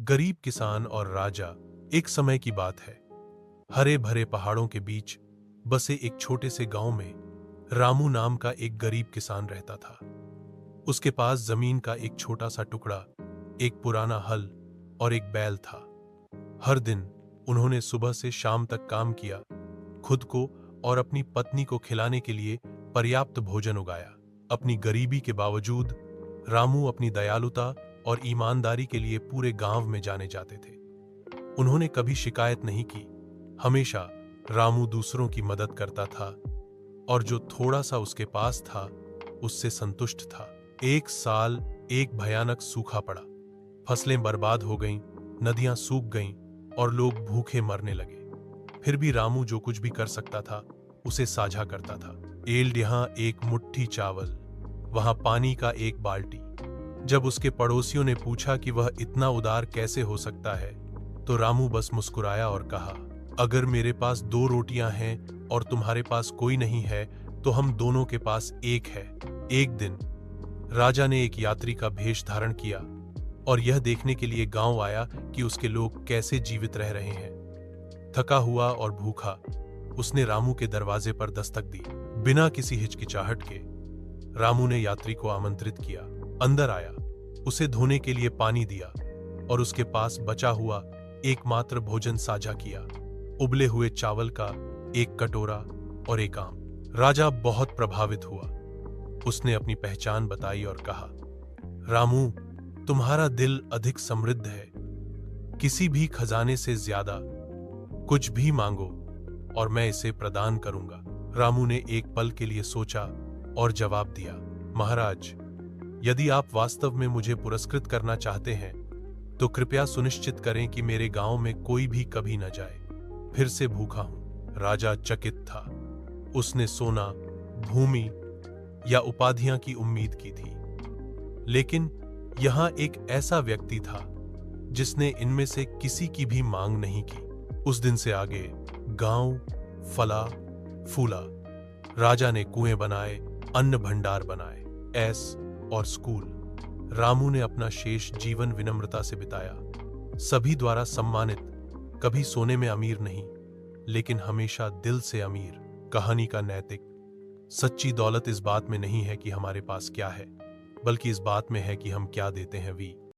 गरीब किसान और राजा। एक समय की बात है। हरे भरे पहाड़ों के बीच बसे एक छोटे से गांव में रामू नाम का एक गरीब किसान रहता था। उसके पास जमीन का एक छोटा सा टुकड़ा, एक पुराना हल और एक बैल था। हर दिन उन्होंने सुबह से शाम तक काम किया, खुद को और अपनी पत्नी को खिलाने के लिए पर्याप्त भोजन उगाया। अपनी गरीबी के बावजूद रामू अपनी दयालुता और ईमानदारी के लिए पूरे गांव में जाने जाते थे। उन्होंने कभी शिकायत नहीं की। हमेशा रामू दूसरों की मदद करता था और जो थोड़ा सा उसके पास था उससे संतुष्ट था। एक साल एक भयानक सूखा पड़ा। फसलें बर्बाद हो गईं, नदियां सूख गईं और लोग भूखे मरने लगे। फिर भी रामू जो कुछ भी कर सकता था उसे साझा करता था। यहाँ एक मुट्ठी चावल, वहां पानी का एक बाल्टी। जब उसके पड़ोसियों ने पूछा कि वह इतना उदार कैसे हो सकता है, तो रामू बस मुस्कुराया और कहा, अगर मेरे पास 2 रोटियां हैं और तुम्हारे पास कोई नहीं है तो हम दोनों के पास एक है। एक दिन राजा ने एक यात्री का भेष धारण किया और यह देखने के लिए गांव आया कि उसके लोग कैसे जीवित रह रहे हैं। थका हुआ और भूखा उसने रामू के दरवाजे पर दस्तक दी। बिना किसी हिचकिचाहट के रामू ने यात्री को आमंत्रित किया। अंदर आया, उसे धोने के लिए पानी दिया और उसके पास बचा हुआ एकमात्र भोजन साझा किया, उबले हुए चावल का एक कटोरा और एक आम। राजा बहुत प्रभावित हुआ। उसने अपनी पहचान बताई और कहा, रामू, तुम्हारा दिल अधिक समृद्ध है। किसी भी खजाने से ज्यादा कुछ भी मांगो और मैं इसे प्रदान करूंगा। रामू ने एक पल के लिए सोचा और जवाब दिया, महाराज, यदि आप वास्तव में मुझे पुरस्कृत करना चाहते हैं तो कृपया सुनिश्चित करें कि मेरे गांव में कोई भी कभी न जाए। फिर से भूखा हूं। राजा चकित था। उसने सोना, भूमि या उपाधियां की उम्मीद की थी, लेकिन यहां एक ऐसा व्यक्ति था जिसने इनमें से किसी की भी मांग नहीं की। उस दिन से आगे गांव फला फूला। राजा ने कुएं बनाए, अन्न भंडार बनाए, ऐस और स्कूल। रामू ने अपना शेष जीवन विनम्रता से बिताया, सभी द्वारा सम्मानित। कभी सोने में अमीर नहीं, लेकिन हमेशा दिल से अमीर। कहानी का नैतिक सच्ची दौलत इस बात में नहीं है कि हमारे पास क्या है, बल्कि इस बात में है कि हम क्या देते हैं।